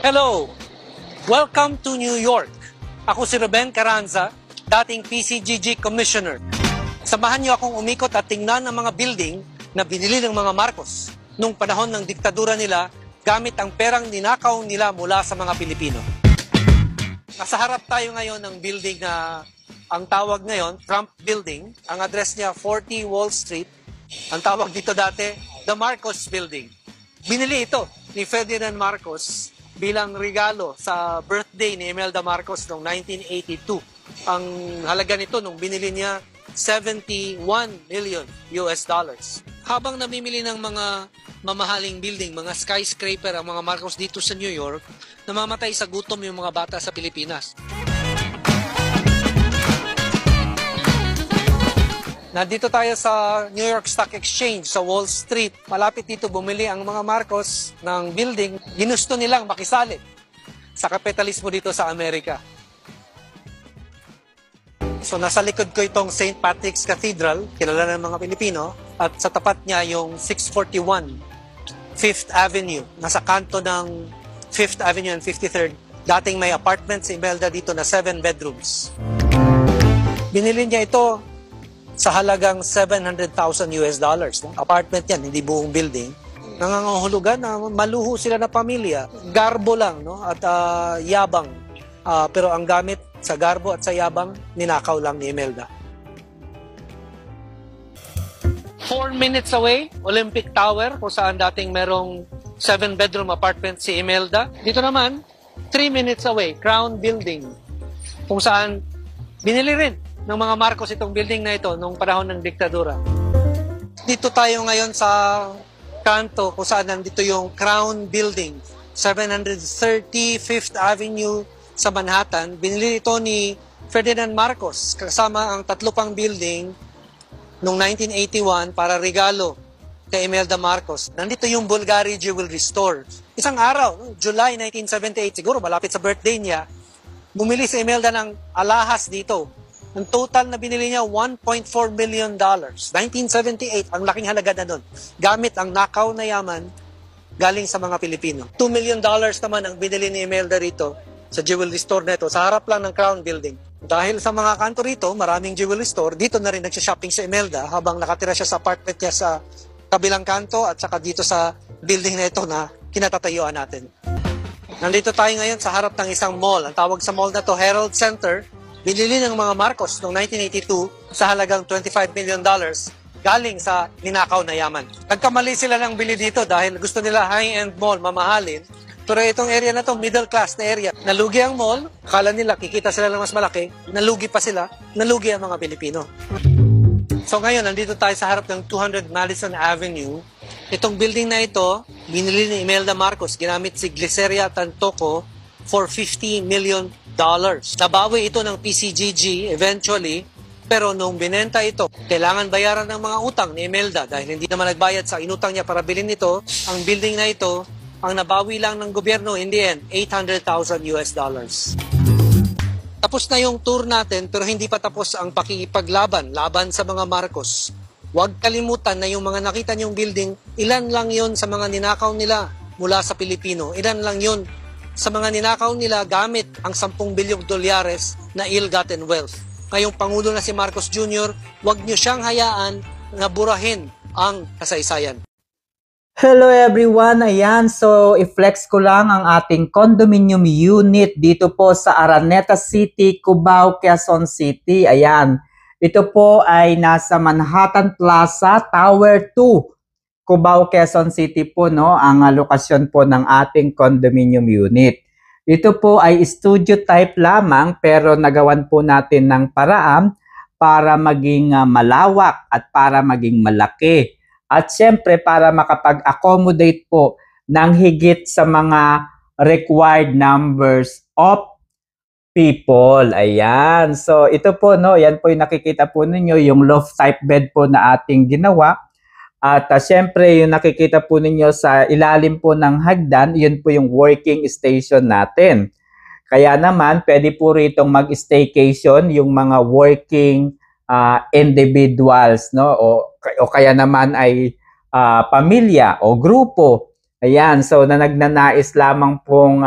Hello! Welcome to New York. Ako si Ruben Carranza, dating PCGG Commissioner. Samahan niyo akong umikot at tingnan ang mga building na binili ng mga Marcos nung panahon ng diktadura nila gamit ang perang ninakaw nila mula sa mga Pilipino. Nasa harap tayo ngayon ng building na ang tawag ngayon, Trump Building. Ang address niya, 40 Wall Street. Ang tawag dito dati, The Marcos Building. Binili ito ni Ferdinand Marcos bilang regalo sa birthday ni Imelda Marcos noong 1982. Ang halaga nito nung binili niya, $71 million. Habang namimili ng mga mamahaling building, mga skyscraper ang mga Marcos dito sa New York, namamatay sa gutom yung mga bata sa Pilipinas. Nandito tayo sa New York Stock Exchange sa Wall Street. Malapit dito bumili ang mga Marcos ng building. Ginusto nilang makisali sa kapitalismo dito sa Amerika. So nasa likod ko itong St. Patrick's Cathedral, kilala ng mga Pilipino, at sa tapat niya yung 641 Fifth Avenue. Nasa kanto ng Fifth Avenue and 53rd. Dating may apartment si Imelda dito na 7 bedrooms. Binili niya ito sa halagang $700,000. Apartment yan, hindi buong building. Nangangahulugan na maluho sila na pamilya. Garbo lang, no? At yabang. Pero ang gamit sa garbo at sa yabang, ninakaw lang ni Imelda. 4 minutes away, Olympic Tower, kung saan dating merong 7-bedroom apartment si Imelda. Dito naman, 3 minutes away, Crown Building, kung saan binili rin ng mga Marcos itong building na ito nung panahon ng diktadura. Dito tayo ngayon sa kanto kung saan nandito yung Crown Building, 730 Fifth Avenue sa Manhattan. Binili ito ni Ferdinand Marcos kasama ang 3 pang building noong 1981 para regalo kay Imelda Marcos. Nandito yung Bulgari Jewelry Store. Isang araw, July 1978, siguro malapit sa birthday niya, bumili si Imelda ng alahas dito. Ang total na binili niya, $1.4 million. 1978, ang laking halaga na nun. Gamit ang nakaw na yaman galing sa mga Pilipino. $2 million naman ang binili ni Imelda rito sa jewelry store na ito, sa harap lang ng Crown Building. Dahil sa mga kanto rito, maraming jewelry store, dito na rin nagsha-shopping si Imelda habang nakatira siya sa apartment niya sa kabilang kanto at saka dito sa building na ito na kinatatayuan natin. Nandito tayo ngayon sa harap ng isang mall. Ang tawag sa mall na to, Herald Center. Binili ng mga Marcos noong 1982 sa halagang $25 million galing sa ninakaw na yaman. Nagkamali sila ng bili dito dahil gusto nila high-end mall, mamahalin. Pero itong area na to, middle class na area. Nalugi ang mall, akala nila kikita sila ng mas malaki, nalugi pa sila, nalugi ang mga Pilipino. So ngayon, nandito tayo sa harap ng 200 Madison Avenue. Itong building na ito, binili ni Imelda Marcos, ginamit si Glyceria Tantoco for $50 million. Nabawi ito ng PCGG eventually, pero nung binenta ito, kailangan bayaran ng mga utang ni Imelda dahil hindi naman nagbayad sa inutang niya para bilhin ito. Ang building na ito, ang nabawi lang ng gobyerno in the end, $800,000. Tapos na yung tour natin, pero hindi pa tapos ang pakikipaglaban, laban sa mga Marcos. Huwag kalimutan na yung mga nakita niyong building, ilan lang yon sa mga ninakaw nila mula sa Pilipino. Ilan lang yon sa mga ninakaw nila gamit ang $10 bilyong na ill-gotten wealth. Ngayong Pangulo na si Marcos Jr., huwag niyo siyang hayaan na burahin ang kasaysayan. Hello everyone! Ayan, so i-flex ko lang ang ating condominium unit dito po sa Araneta City, Cubao, Quezon City. Ayan, ito po ay nasa Manhattan Plaza, Tower 2. Cubao, Quezon City po, no, ang lokasyon po ng ating condominium unit. Ito po ay studio type lamang pero nagawan po natin ng paraan para maging malawak at para maging malaki. At syempre para makapag-accommodate po ng higit sa mga required numbers of people. Ayan. So ito po, no, yan po yung nakikita po ninyo, yung loft type bed po na ating ginawa. At syempre, yung nakikita po ninyo sa ilalim po ng hagdan, yun po yung working station natin. Kaya naman, pwede po ritong mag-staycation yung mga working individuals, no? O kaya naman ay pamilya o grupo Ayan, so na nagnanais lamang pong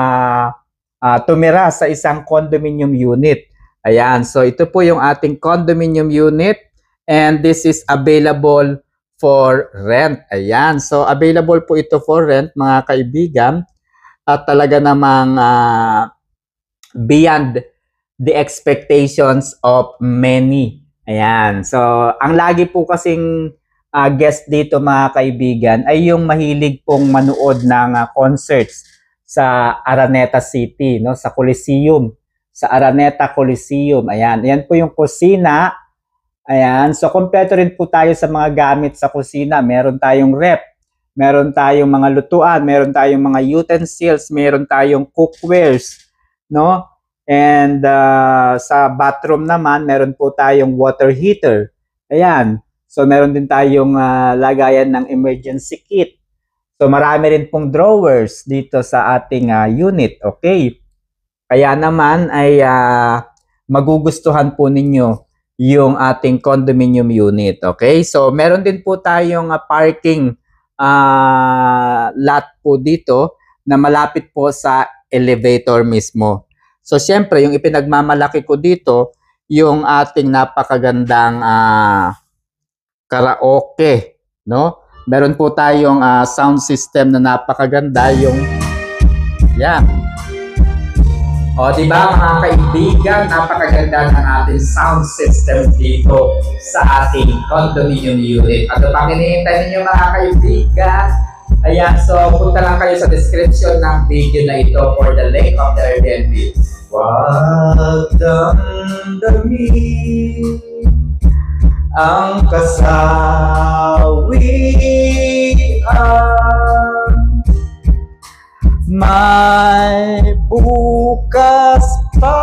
tumira sa isang condominium unit. Ayan, so ito po yung ating condominium unit and this is available for rent. Ayan, so available po ito for rent mga kaibigan at talaga namang beyond the expectations of many. Ayan. So, ang lagi po kasing guest dito mga kaibigan ay yung mahilig pong manood ng concerts sa Araneta City, no? Sa Coliseum. Sa Araneta Coliseum. Ayan. Ayan po yung kusina. Ayan. So, kompleto rin po tayo sa mga gamit sa kusina. Meron tayong rep. Meron tayong mga lutuan. Meron tayong mga utensils. Meron tayong cookwares. No? And sa bathroom naman, meron po tayong water heater. Ayan. So, meron din tayong lagayan ng emergency kit. So, marami rin pong drawers dito sa ating unit. Okay. Kaya naman ay magugustuhan po ninyo yung ating condominium unit. Okay. So, meron din po tayong parking lot po dito na malapit po sa elevator mismo. So, syempre, yung ipinagmamalaki ko dito, yung ating napakagandang karaoke, no? Meron po tayong sound system na napakaganda, yung yan. O, di ba mga kaibigan, napakaganda ng ating sound system dito sa ating condominium unit. Ano pa hinihintay ninyo mga kaibigan? Ayan, so punta lang kayo sa description ng video na ito for the link of the Airbnb. Wag damdamin ang kasawian, may bukas pa.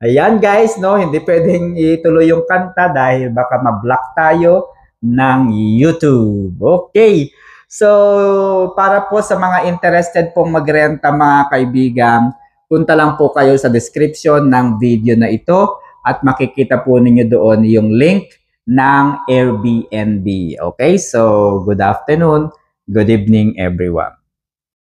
Ayan guys, no, hindi pwedeng ituloy yung kanta dahil baka ma-block tayo ng YouTube. Okay. So, para po sa mga interested pong magrenta mga kaibigan, punta lang po kayo sa description ng video na ito at makikita po ninyo doon yung link ng Airbnb. Okay? So, good afternoon, good evening everyone.